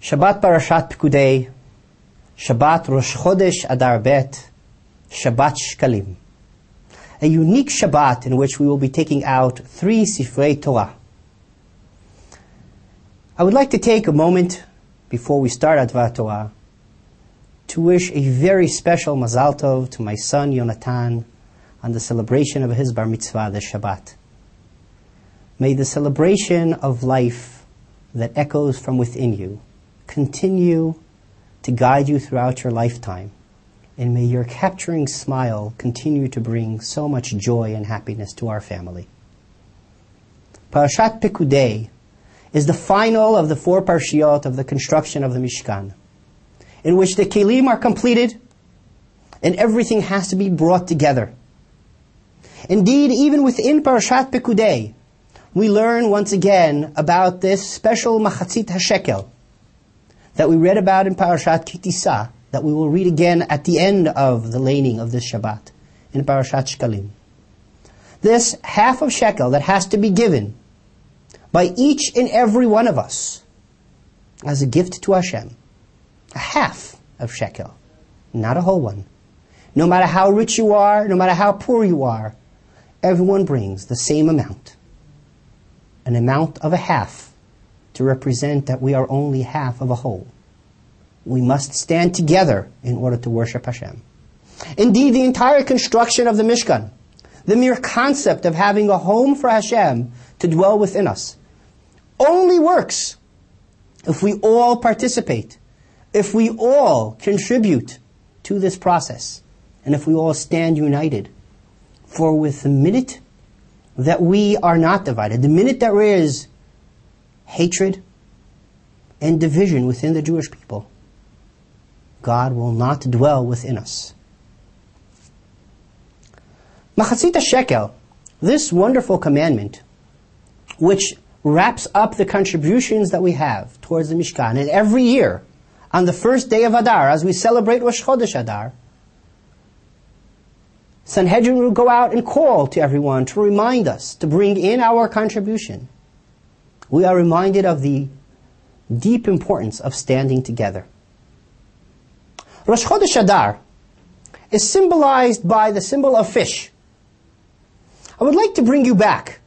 Shabbat Parashat Pekudei, Shabbat Rosh Chodesh Adar Bet, Shabbat Shkalim. A unique Shabbat in which we will be taking out 3 Sifrei Torah. I would like to take a moment before we start Advar Torah to wish a very special Mazal Tov to my son Yonatan on the celebration of his Bar Mitzvah this Shabbat. May the celebration of life that echoes from within you continue to guide you throughout your lifetime, and may your capturing smile continue to bring so much joy and happiness to our family. Parashat Pekudei is the final of the 4 parshiyot of the construction of the Mishkan, in which the kelim are completed and everything has to be brought together. Indeed, even within Parashat Pekudei, we learn once again about this special Machatzit HaShekel that we read about in Parashat Kitisa, that we will read again at the end of the laning of this Shabbat, in Parashat Shkalim. This half of shekel that has to be given by each and every one of us as a gift to Hashem. A half of shekel, not a whole one. No matter how rich you are, no matter how poor you are, everyone brings the same amount. An amount of a half to represent that we are only half of a whole. We must stand together in order to worship Hashem. Indeed, the entire construction of the Mishkan, the mere concept of having a home for Hashem to dwell within us, only works if we all participate, if we all contribute to this process, and if we all stand united. For with the minute that we are not divided, the minute that there is hatred and division within the Jewish people, God will not dwell within us. Machatzit HaShekel, this wonderful commandment, which wraps up the contributions that we have towards the Mishkan, and every year, on the first day of Adar, as we celebrate Rosh Chodesh Adar, Sanhedrin will go out and call to everyone to remind us to bring in our contribution. We are reminded of the deep importance of standing together. Rosh Chodesh Adar is symbolized by the symbol of fish. I would like to bring you back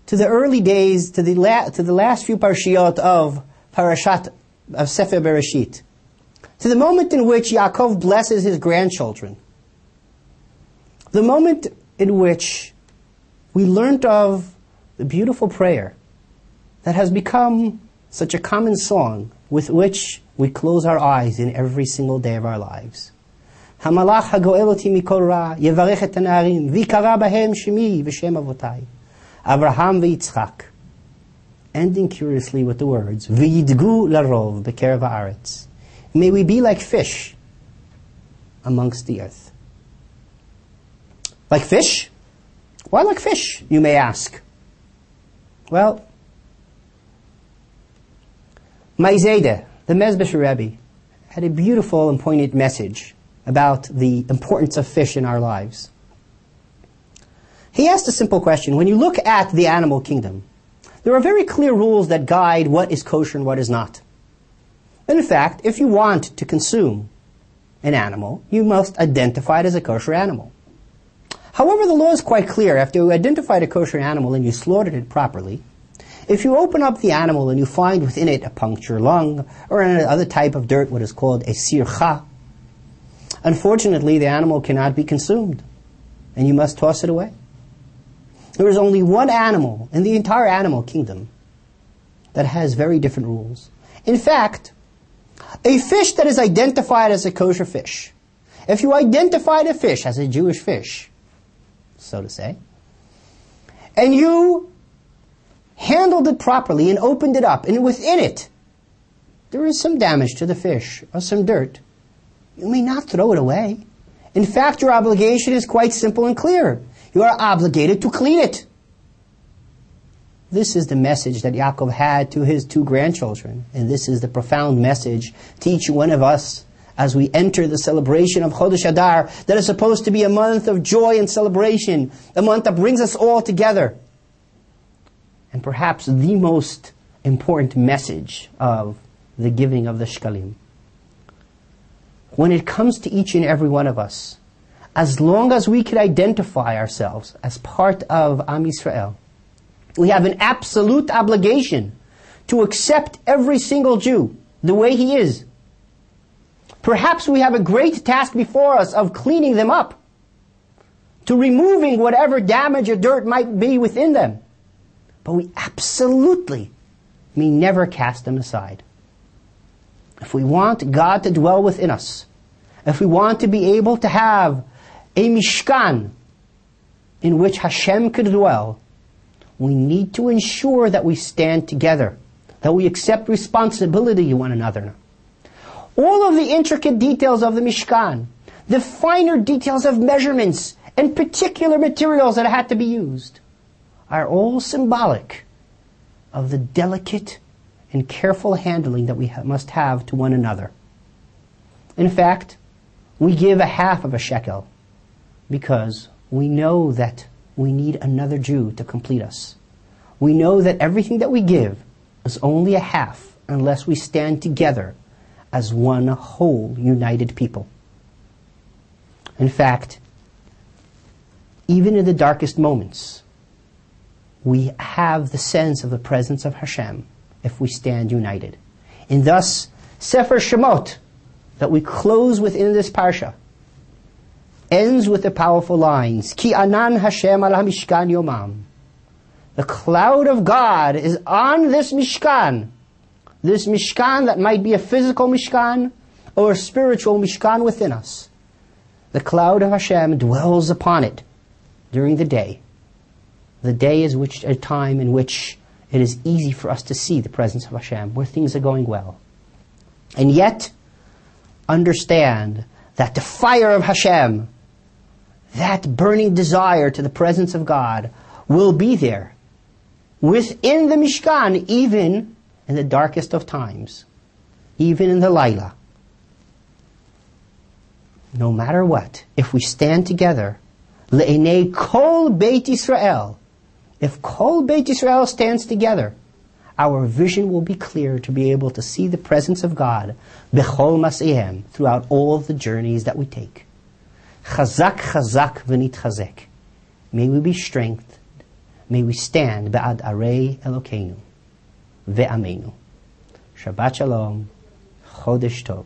to the early days, to the last few parshiyot of Parashat of Sefer Bereshit, to the moment in which Yaakov blesses his grandchildren, the moment in which we learnt of the beautiful prayer that has become such a common song with which we close our eyes in every single day of our lives. Hamalach hagoel oti mikol ra, yevarech et hanarim, v'yikara bahem shemi v'shem avotai, Abraham v'Yitzchak, ending curiously with the words, v'yidgu larov b'kerev haaretz. May we be like fish amongst the earth. Like fish? Why like fish, you may ask? Well, Maizedeh, the Mezbesh Rebbe, had a beautiful and poignant message about the importance of fish in our lives. He asked a simple question. When you look at the animal kingdom, there are very clear rules that guide what is kosher and what is not. And in fact, if you want to consume an animal, you must identify it as a kosher animal. However, the law is quite clear. After you identified a kosher animal and you slaughtered it properly, if you open up the animal and you find within it a punctured lung or another type of dirt, what is called a sircha, unfortunately the animal cannot be consumed and you must toss it away. There is only one animal in the entire animal kingdom that has very different rules. In fact, a fish that is identified as a kosher fish, if you identified a fish as a Jewish fish, so to say, and you handled it properly and opened it up, and within it there is some damage to the fish or some dirt, you may not throw it away. In fact, your obligation is quite simple and clear. You are obligated to clean it. This is the message that Yaakov had to his 2 grandchildren, and this is the profound message to each one of us as we enter the celebration of Chodesh Adar, that is supposed to be a month of joy and celebration, a month that brings us all together. And perhaps the most important message of the giving of the shkalim. When it comes to each and every one of us, as long as we could identify ourselves as part of Am Yisrael, we have an absolute obligation to accept every single Jew the way he is. Perhaps we have a great task before us of cleaning them up, to removing whatever damage or dirt might be within them. But we absolutely may never cast them aside. If we want God to dwell within us, if we want to be able to have a mishkan in which Hashem could dwell, we need to ensure that we stand together, that we accept responsibility to one another. All of the intricate details of the mishkan, the finer details of measurements and particular materials that had to be used, are all symbolic of the delicate and careful handling that we must have to one another. In fact, we give a half of a shekel because we know that we need another Jew to complete us. We know that everything that we give is only a half unless we stand together as one whole united people. In fact, even in the darkest moments, we have the sense of the presence of Hashem if we stand united. And thus, Sefer Shemot, that we close within this parsha, ends with the powerful lines, Ki anan Hashem al ha-mishkan yomam. The cloud of God is on this mishkan that might be a physical mishkan or a spiritual mishkan within us. The cloud of Hashem dwells upon it during the day. The day is a time in which it is easy for us to see the presence of Hashem, where things are going well. And yet, understand that the fire of Hashem, that burning desire to the presence of God, will be there within the Mishkan, even in the darkest of times, even in the Laila. No matter what, if we stand together, le'enei kol Beit Yisrael, if kol Beit Yisrael stands together, our vision will be clear to be able to see the presence of God bechol maseihem, throughout all of the journeys that we take. Chazak chazak v'nitchazek. May we be strengthened. May we stand ba'ad arei Elokeinu ve'amenu. Shabbat shalom. Chodesh tov.